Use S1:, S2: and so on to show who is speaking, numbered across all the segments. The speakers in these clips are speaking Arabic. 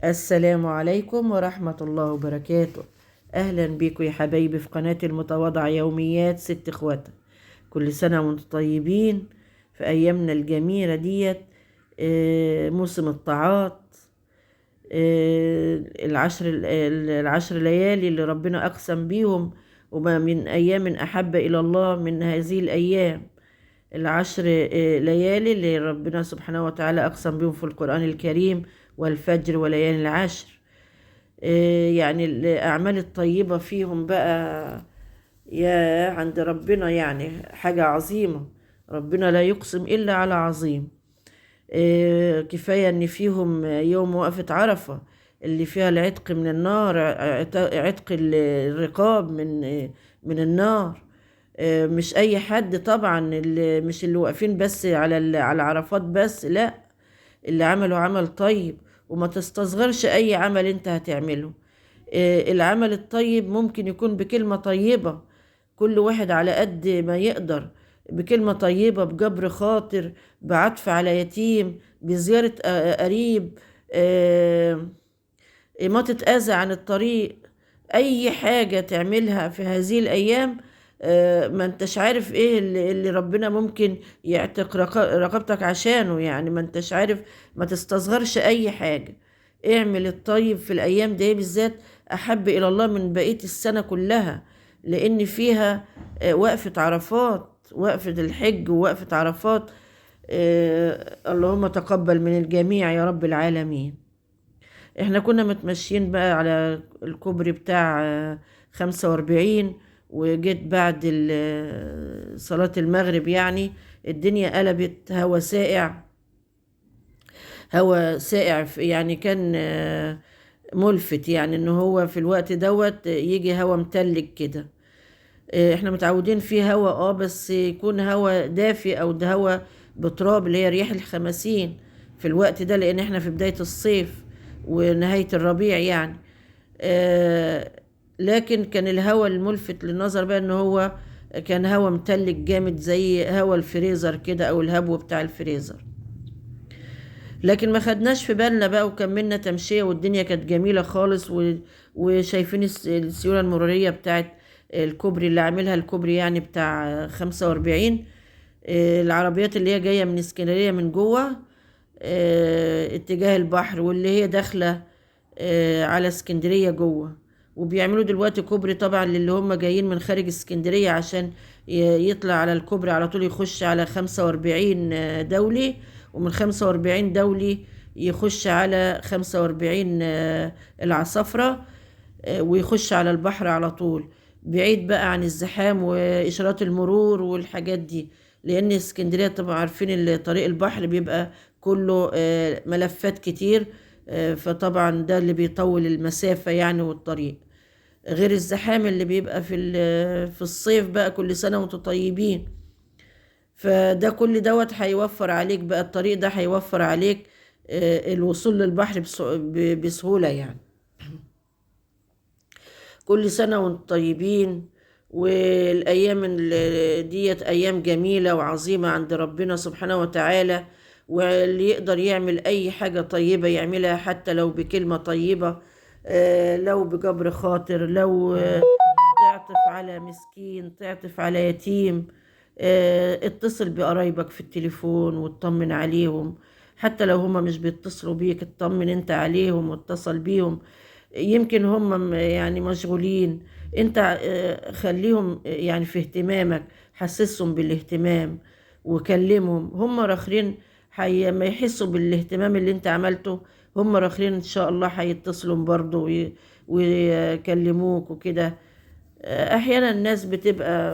S1: السلام عليكم ورحمة الله وبركاته. أهلا بيكم يا حبايبي في قناة المتواضعة يوميات ست اخواتها. كل سنة وانتم طيبين في أيامنا الجميلة ديت. موسم الطاعات. العشر ليالي اللي ربنا أقسم بيهم، وما من أيام أحب إلى الله من هذه الأيام. العشر ليالي اللي ربنا سبحانه وتعالى أقسم بهم في القرآن الكريم: والفجر وليالي العشر. يعني الأعمال الطيبة فيهم بقى يا عند ربنا يعني حاجة عظيمة. ربنا لا يقسم إلا على عظيم. كفاية إن فيهم يوم وقفة عرفة اللي فيها العتق من النار، عتق الرقاب من النار. مش أي حد طبعا، مش اللي واقفين بس على عرفات بس، لا، اللي عملوا عمل طيب. وما تستصغرش أي عمل أنت هتعمله. العمل الطيب ممكن يكون بكلمة طيبة، كل واحد على قد ما يقدر، بكلمة طيبة، بجبر خاطر، بعطف على يتيم، بزيارة قريب، ما تتأذى عن الطريق. أي حاجة تعملها في هذه الأيام، ما انتش عارف ايه اللي ربنا ممكن يعتق رقبتك عشانه، يعني ما انتش عارف. ما تستصغرش أي حاجة. اعمل الطيب في الأيام دي بالذات، أحب إلى الله من بقية السنة كلها، لأن فيها وقفة عرفات، وقفة الحج ووقفة عرفات. اللهم تقبل من الجميع يا رب العالمين. احنا كنا متمشيين بقى على الكوبري بتاع 45، وجيت بعد صلاة المغرب، يعني الدنيا قلبت هوا ساقع. هوا ساقع يعني كان ملفت، يعني ان هو في الوقت دوت يجي هوا متلج كده. احنا متعودين فيه هوا، بس يكون هوا دافي او ده هوا بتراب، اللي هي رياح الخمسين في الوقت ده، لان احنا في بداية الصيف ونهاية الربيع يعني. آه لكن كان الهوا الملفت للنظر بقى ان هو كان هوا متلج جامد، زي هوا الفريزر كده او الهبو بتاع الفريزر. لكن ما خدناش في بالنا بقى، وكملنا تمشية، والدنيا كانت جميلة خالص. وشايفين السيولة المرورية بتاعت الكوبري اللي عاملها الكوبري، يعني بتاع 45. العربيات اللي هي جاية من اسكندرية من جوه اتجاه البحر، واللي هي داخلة على اسكندرية جوه. وبيعملوا دلوقتي كوبري طبعا للي هم جايين من خارج اسكندرية، عشان يطلع على الكوبري على طول، يخش على 45 دولي، ومن 45 دولي يخش على 45 العصافرة، ويخش على البحر على طول، بعيد بقى عن الزحام وإشارات المرور والحاجات دي. لأن اسكندرية طبعا عارفين طريق البحر بيبقى كله ملفات كتير، فطبعا ده اللي بيطول المسافة يعني والطريق، غير الزحام اللي بيبقى في الصيف بقى. كل سنة وانتم طيبين. فده كل دوت هيوفر عليك بقى، الطريق ده هيوفر عليك الوصول للبحر بسهولة يعني. كل سنة وانتم طيبين. والأيام ديت أيام جميلة وعظيمة عند ربنا سبحانه وتعالى. واللي يقدر يعمل أي حاجة طيبة يعملها، حتى لو بكلمة طيبة، لو بجبر خاطر، لو تعطف على مسكين، تعطف على يتيم. اتصل بقرايبك في التليفون واطمن عليهم، حتى لو هما مش بيتصلوا بيك اطمن انت عليهم واتصل بيهم. يمكن هم يعني مشغولين، انت خليهم يعني في اهتمامك، حسسهم بالاهتمام وكلمهم. هم راخرين ما يحسوا بالاهتمام اللي انت عملته، هم راخرين ان شاء الله هيتصلوا برضه ويكلموك وكده. احيانا الناس بتبقى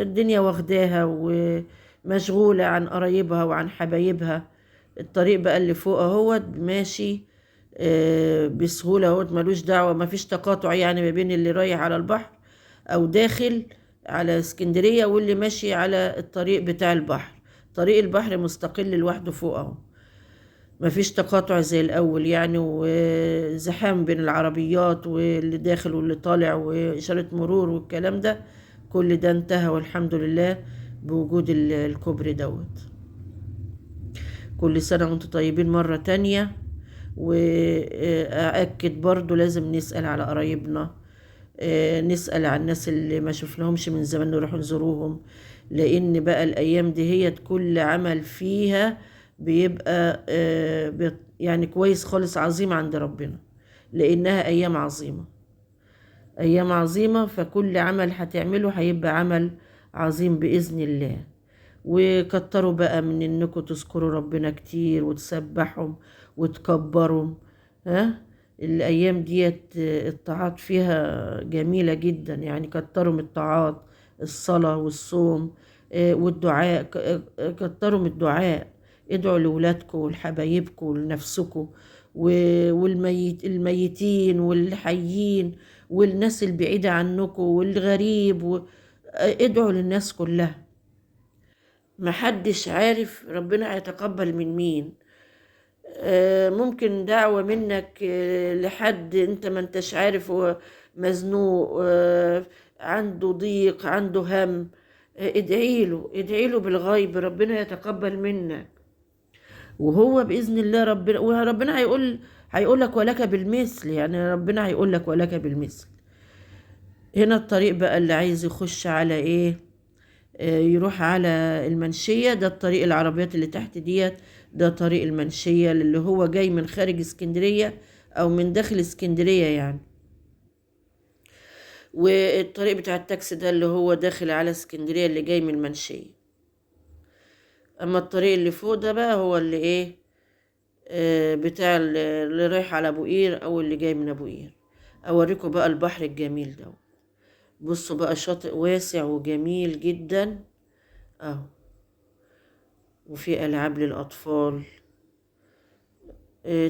S1: الدنيا واخداها ومشغولة عن قرايبها وعن حبايبها. الطريق بقى اللي فوق اهوت ماشي بسهولة اهوت، ملوش دعوة، مفيش تقاطع يعني ما بين اللي رايح على البحر او داخل على اسكندرية واللي ماشي على الطريق بتاع البحر. طريق البحر مستقل لوحده فوق اهو، مفيش تقاطع زي الأول يعني، وزحام بين العربيات واللي داخل واللي طالع وإشارة مرور والكلام ده. كل ده انتهى والحمد لله بوجود الكوبري دوت. كل سنة وانتم طيبين مرة تانية. وأأكد برضو لازم نسأل على قرايبنا، نسأل عن الناس اللي ما شفناهمش من زمان نروح نزوروهم، لأن بقى الأيام دي هي كل عمل فيها بيبقى يعني كويس خالص، عظيم عند ربنا، لأنها أيام عظيمة، أيام عظيمة، فكل عمل هتعمله هيبقى عمل عظيم بإذن الله. وكتروا بقى من انكم تذكروا ربنا كتير وتسبحهم وتكبرهم. ها، الايام ديت الطاعات فيها جميلة جدا، يعني كتروا من الطاعات، الصلاة والصوم والدعاء، كتروا من الدعاء، ادعوا لولادكم ولحبايبكم ولنفسكم الميتين والحيين والناس البعيدة عنكم والغريب ادعوا للناس كلها. محدش عارف ربنا هيتقبل من مين. ممكن دعوة منك لحد انت ما انتش عارف، هو مزنوق، عنده ضيق، عنده هم، ادعي له، ادعي له بالغيب، ربنا يتقبل منك، وهو بإذن الله وربنا هيقول لك ولك بالمثل، يعني ربنا هيقول لك ولك بالمثل. هنا الطريق بقى اللي عايز يخش على ايه، يروح على المنشية، ده الطريق العربيات اللي تحت ديت، ده طريق المنشية اللي هو جاي من خارج اسكندرية او من داخل اسكندرية يعني. والطريق بتاع التاكسي ده اللي هو داخل على اسكندرية اللي جاي من المنشية. اما الطريق اللي فوق ده بقى هو اللي ايه، بتاع اللي رايح على ابو قير او اللي جاي من ابو قير. اوريكم بقى البحر الجميل ده، بصوا بقى شاطئ واسع وجميل جدا اهو، وفي ألعاب للأطفال،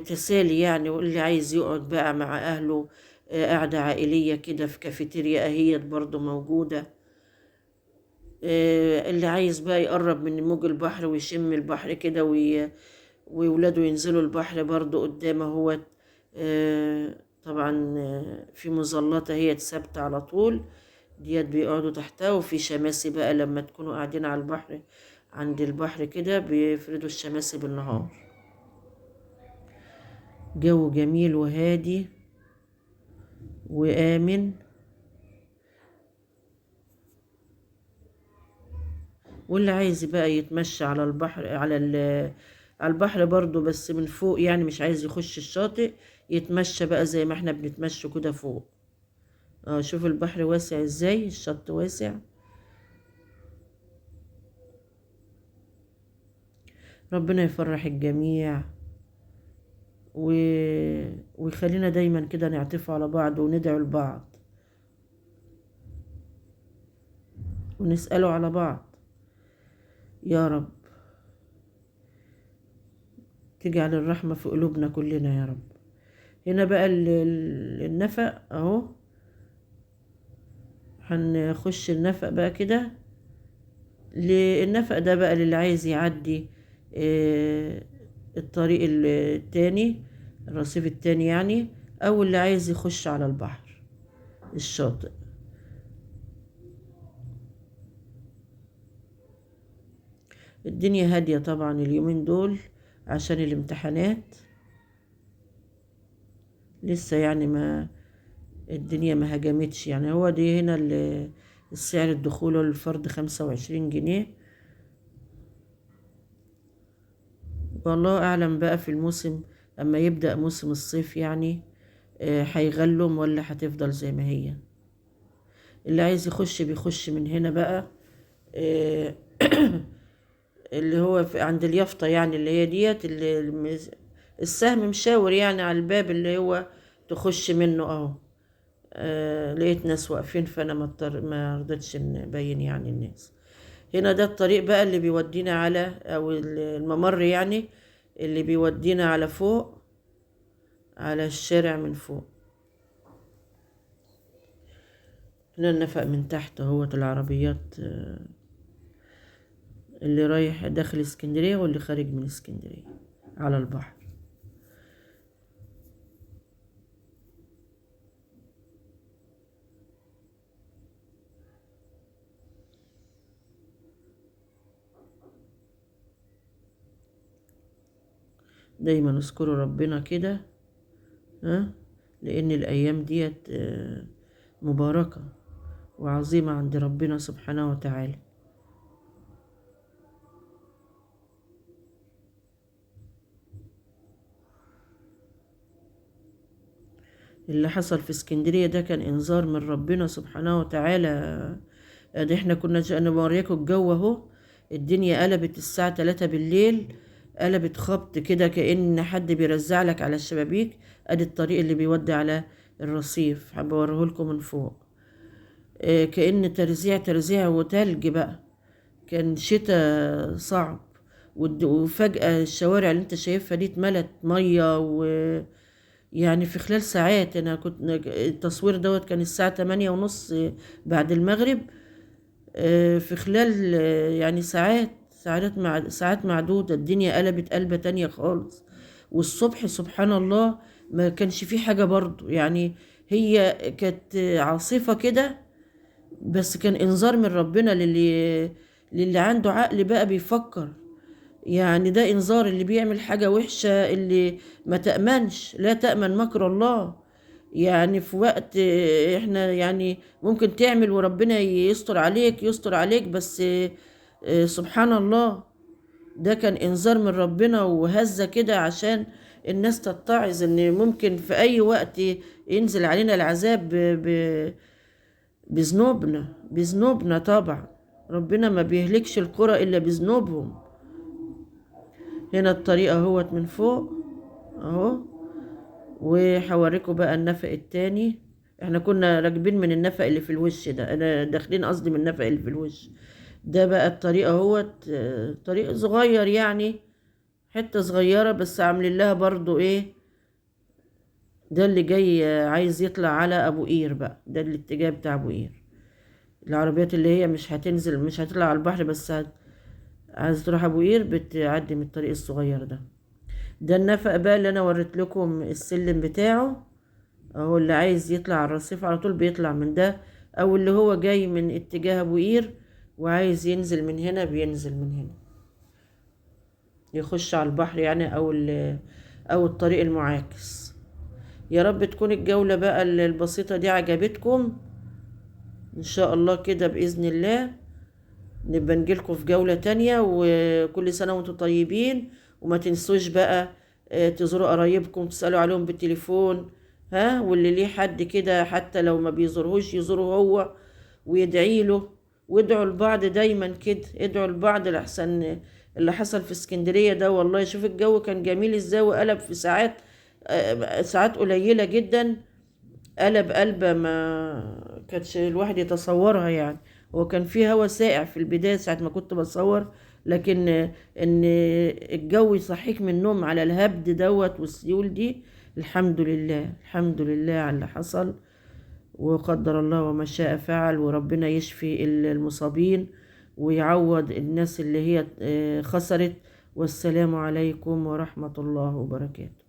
S1: تسالي يعني، واللي عايز يقعد بقى مع أهله قعدة عائلية كده في كافيتيريا أهيت برضو موجودة. اللي عايز بقى يقرب من موج البحر ويشم البحر كده وولاده ينزلوا البحر برضو قدامه هو. طبعا في مظلات هي ثابتة على طول ديت بيقعدوا تحتها، وفي شماسي بقى لما تكونوا قاعدين على البحر عند البحر كده بيفردوا الشماسي بالنهار. جو جميل وهادي وآمن. واللي عايز بقى يتمشى على البحر على البحر برضو بس من فوق، يعني مش عايز يخش الشاطئ، يتمشى بقى زي ما احنا بنتمشى كده فوق. شوف البحر واسع ازاي، الشط واسع. ربنا يفرح الجميع و... ويخلينا دايما كده نعطف على بعض وندعو لبعض ونسأله على بعض يا رب، تجعل الرحمة في قلوبنا كلنا يا رب. هنا بقى النفق اهو، هنخش النفق بقى كده. النفق ده بقى اللي عايز يعدي الطريق التاني، الرصيف التاني يعني، او اللي عايز يخش على البحر الشاطئ. الدنيا هادية طبعا اليومين دول عشان الامتحانات لسه، يعني ما الدنيا ما هجمتش يعني. هو دي هنا السعر الدخول للفرد 25 جنيه. والله أعلم بقى في الموسم أما يبدأ موسم الصيف يعني هيغلم ولا هتفضل زي ما هي. اللي عايز يخش بيخش من هنا بقى آه، اللي هو عند اليافطة يعني، اللي هي ديت السهم مشاور يعني على الباب اللي هو تخش منه اهو. لقيت ناس واقفين فانا ما رضيتش نبين يعني الناس. هنا ده الطريق بقى اللي بيودينا على او الممر يعني، اللي بيودينا على فوق على الشارع من فوق. هنا النفق من تحت اهوت العربيات اللي رايح داخل اسكندرية واللي خارج من اسكندرية على البحر. دايما اذكروا ربنا كده، ها، لأن الأيام ديت مباركة وعظيمة عند ربنا سبحانه وتعالى. اللي حصل في اسكندرية ده كان إنذار من ربنا سبحانه وتعالى. ده احنا كنا أنا بوريكم الجو اهو، الدنيا قلبت الساعة 3 بالليل، قلبت خبط كده كأن حد بيرزع لك على الشبابيك. ادي الطريق اللي بيودي على الرصيف، حابة اوريهولكم من فوق. كأن ترزيع وتلج بقى، كان شتاء صعب. وفجأة الشوارع اللي انت شايفها دي اتملت مية، يعني في خلال ساعات. انا كنت التصوير دوت كان الساعة 8:30 بعد المغرب. في خلال يعني ساعات معدودة الدنيا قلبت قلبة تانية خالص. والصبح سبحان الله ما كانش فيه حاجة برضو، يعني هي كانت عاصفة كده، بس كان انذار من ربنا للي عنده عقل بقى بيفكر. يعني ده انذار اللي بيعمل حاجة وحشة، اللي ما تأمنش، لا تأمن مكر الله. يعني في وقت احنا يعني ممكن تعمل وربنا يستر عليك بس سبحان الله. ده كان انذار من ربنا وهزة كده عشان الناس تتعظ ان ممكن في اي وقت ينزل علينا العذاب بذنوبنا طبعا. ربنا ما بيهلكش القرى الا بذنوبهم. هنا الطريقة اهوت من فوق اهو، وحوريكم بقى النفق التاني. احنا كنا راكبين من النفق اللي في الوش ده، انا داخلين قصدي من النفق اللي في الوش ده. بقى الطريقة اهوت طريق صغير، يعني حتة صغيرة بس عاملين لها برضو ايه. ده اللي جاي عايز يطلع على ابو قير بقى، ده الاتجاه بتاع ابو قير. العربيات اللي هي مش هتنزل، مش هتطلع على البحر، بس عايز تروح ابو قير بتعدي من الطريق الصغير ده. ده النفق بقى اللي انا وريت لكم السلم بتاعه اهو. اللي عايز يطلع على الرصيف على طول بيطلع من ده، او اللي هو جاي من اتجاه ابو قير وعايز ينزل من هنا بينزل من هنا يخش على البحر، يعني او الطريق المعاكس. يا رب تكون الجولة بقى البسيطة دي عجبتكم ان شاء الله. كده بإذن الله نبقى نجيلكم في جولة تانية، وكل سنة وانتم طيبين. وما تنسوش بقى تزوروا قرايبكم، تسألوا عليهم بالتليفون، ها، واللي ليه حد كده حتى لو ما بيزورهوش يزوره هو ويدعي له. وادعوا لبعض دايما كده، ادعوا لبعض لحسن اللي حصل في اسكندرية ده. والله شوف الجو كان جميل ازاي، وقلب في ساعات قليلة جدا، قلبة ما كانتش الواحد يتصورها. يعني هو كان في هوا ساقع في البداية ساعة ما كنت بصور، لكن ان الجو يصحيك من النوم على الهبد دوت والسيول دي. الحمد لله، الحمد لله على اللي حصل، وقدر الله وما شاء فعل. وربنا يشفي المصابين ويعوض الناس اللي هي خسرت. والسلام عليكم ورحمة الله وبركاته.